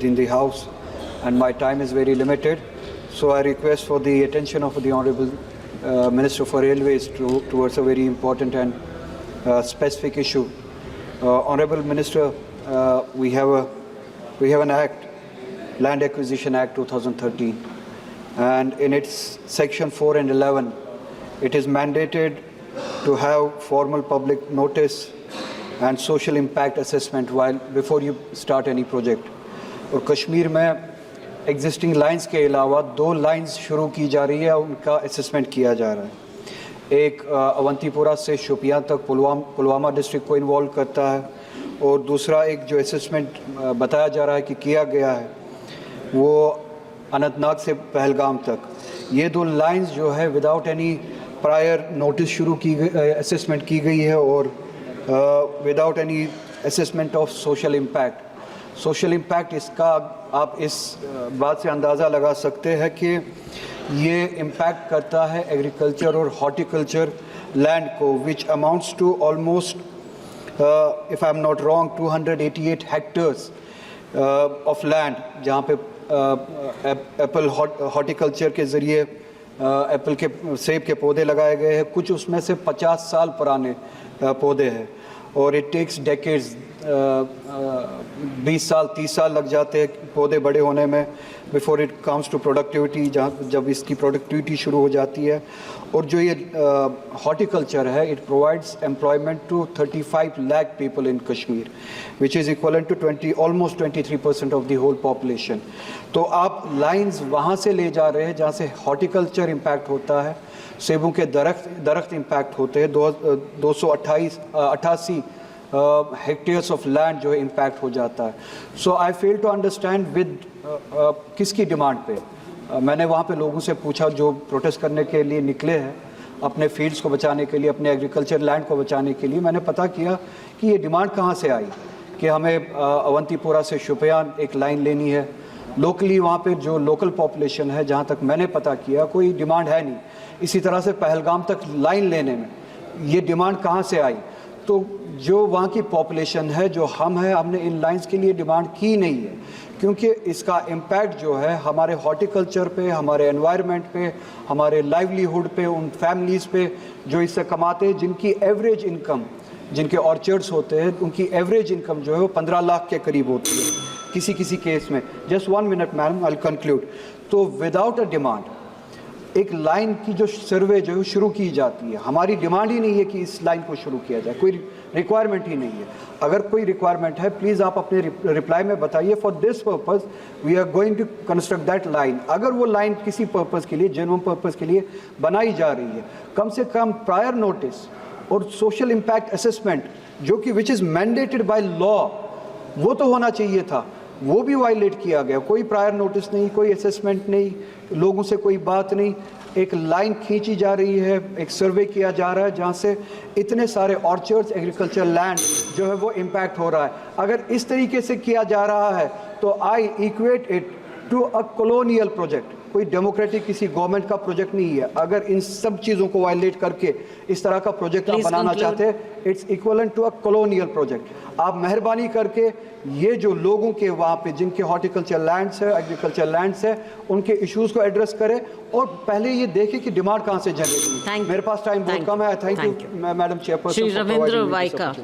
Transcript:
in the House, and my time is very limited. So I request for the attention of the Honourable Minister for Railways towards a very important and specific issue. Honourable Minister, we have an Act, Land Acquisition Act 2013, and in its Section 4 and 11, it is mandated to have formal public notice and social impact assessment before you start any project. और कश्मीर में existing lines के अलावा 2 lines शुरू की जा रही है, उनका असेसमेंट किया जा रहा है। एक अवंतीपुरा से शोपियां तक पुलवामा डिस्ट्रिक्ट को इन्वॉल्व करता है, और दूसरा एक जो असेसमेंट बताया जा रहा है कि किया गया है वो अनंतनाग से पहलगाम तक। ये 2 लाइंस जो है विदाउट एनी प्रायर नोटिस शुरू की गई, असेसमेंट की गई है, और without any assessment of social impact. Social impact इसका आप इस बात से अंदाज़ा लगा सकते हैं कि ये इम्पैक्ट करता है एग्रीकल्चर और हॉर्टिकल्चर लैंड को, which amounts to almost if I am not wrong 288 hectares of land, जहाँ पे एप्पल हॉर्टिकल्चर के ज़रिए एप्पल के सेब के पौधे लगाए गए हैं। कुछ उसमें से 50 साल पुराने पौधे हैं, और इट टेक्स डेकेड्स, 20 साल 30 साल लग जाते हैं पौधे बड़े होने में before it comes to productivity, जब इसकी प्रोडक्टिविटी शुरू हो जाती है। और जो ये हॉर्टिकल्चर है, it provides employment to 35 lakh people in Kashmir, which is equivalent to almost 23% of the whole population. तो आप लाइंस वहाँ से ले जा रहे हैं जहाँ से हॉर्टिकल्चर इम्पैक्ट होता है, सेबों के दरख्त इम्पैक्ट होते हैं। 288 हेक्टेयर्स ऑफ लैंड जो है इम्पैक्ट हो जाता है। सो आई फेल टू अंडरस्टैंड विद किसकी डिमांड पे। मैंने वहाँ पे लोगों से पूछा जो प्रोटेस्ट करने के लिए निकले हैं, अपने फील्ड्स को बचाने के लिए, अपने एग्रीकल्चर लैंड को बचाने के लिए। मैंने पता किया कि ये डिमांड कहाँ से आई कि हमें अवंतीपुरा से शोपियान एक लाइन लेनी है। लोकली वहाँ पे जो लोकल पॉपुलेशन है, जहाँ तक मैंने पता किया, कोई डिमांड है नहीं। इसी तरह से पहलगाम तक लाइन लेने में ये डिमांड कहाँ से आई? तो जो वहाँ की पॉपुलेशन है, जो हम हैं, हमने इन लाइंस के लिए डिमांड की नहीं है, क्योंकि इसका इम्पैक्ट जो है हमारे हॉर्टिकल्चर पे, हमारे एनवायरनमेंट पे, हमारे लाइवलीहुड पे, उन फैमिलीज़ पे जो इससे कमाते हैं, जिनकी एवरेज इनकम, जिनके ऑर्चर्ड्स होते हैं, उनकी एवरेज इनकम जो है वो 15 लाख के करीब होती है किसी केस में। Just 1 minute madam, I will conclude. तो विदाउट अ डिमांड एक लाइन की जो सर्वे जो है शुरू की जाती है, हमारी डिमांड ही नहीं है कि इस लाइन को शुरू किया जाए, कोई रिक्वायरमेंट ही नहीं है। अगर कोई रिक्वायरमेंट है, प्लीज़ आप अपने रिप्लाई में बताइए। For this purpose we are going to construct that line. अगर वो लाइन किसी पर्पस के लिए, जेन्युइन पर्पस के लिए बनाई जा रही है, कम से कम प्रायर नोटिस और सोशल इम्पैक्ट असेसमेंट, जो कि which is mandated by law, वो तो होना चाहिए था। वो भी वायलेट किया गया। कोई प्रायर नोटिस नहीं, कोई असेसमेंट नहीं, लोगों से कोई बात नहीं। एक लाइन खींची जा रही है, एक सर्वे किया जा रहा है जहाँ से इतने सारे ऑर्चर्ड्स, एग्रीकल्चर लैंड जो है वो इम्पैक्ट हो रहा है। अगर इस तरीके से किया जा रहा है तो I equate it to a colonial project. कोई डेमोक्रेटिक किसी गवर्नमेंट का प्रोजेक्ट नहीं है। अगर इन सब चीज़ों को वायलेट करके इस तरह का प्रोजेक्ट आप बनाना चाहते हैं, it's equivalent to a colonial project. आप मेहरबानी करके ये जो लोगों के वहाँ पे जिनके हॉर्टिकल्चर लैंड्स है, एग्रीकल्चर लैंड्स है, उनके इश्यूज़ को एड्रेस करें, और पहले ये देखें कि डिमांड कहाँ से जनरेट हुई। मेरे पास टाइम बहुत कम है। Thank you madam chairperson. Shri Ravindra वाइका।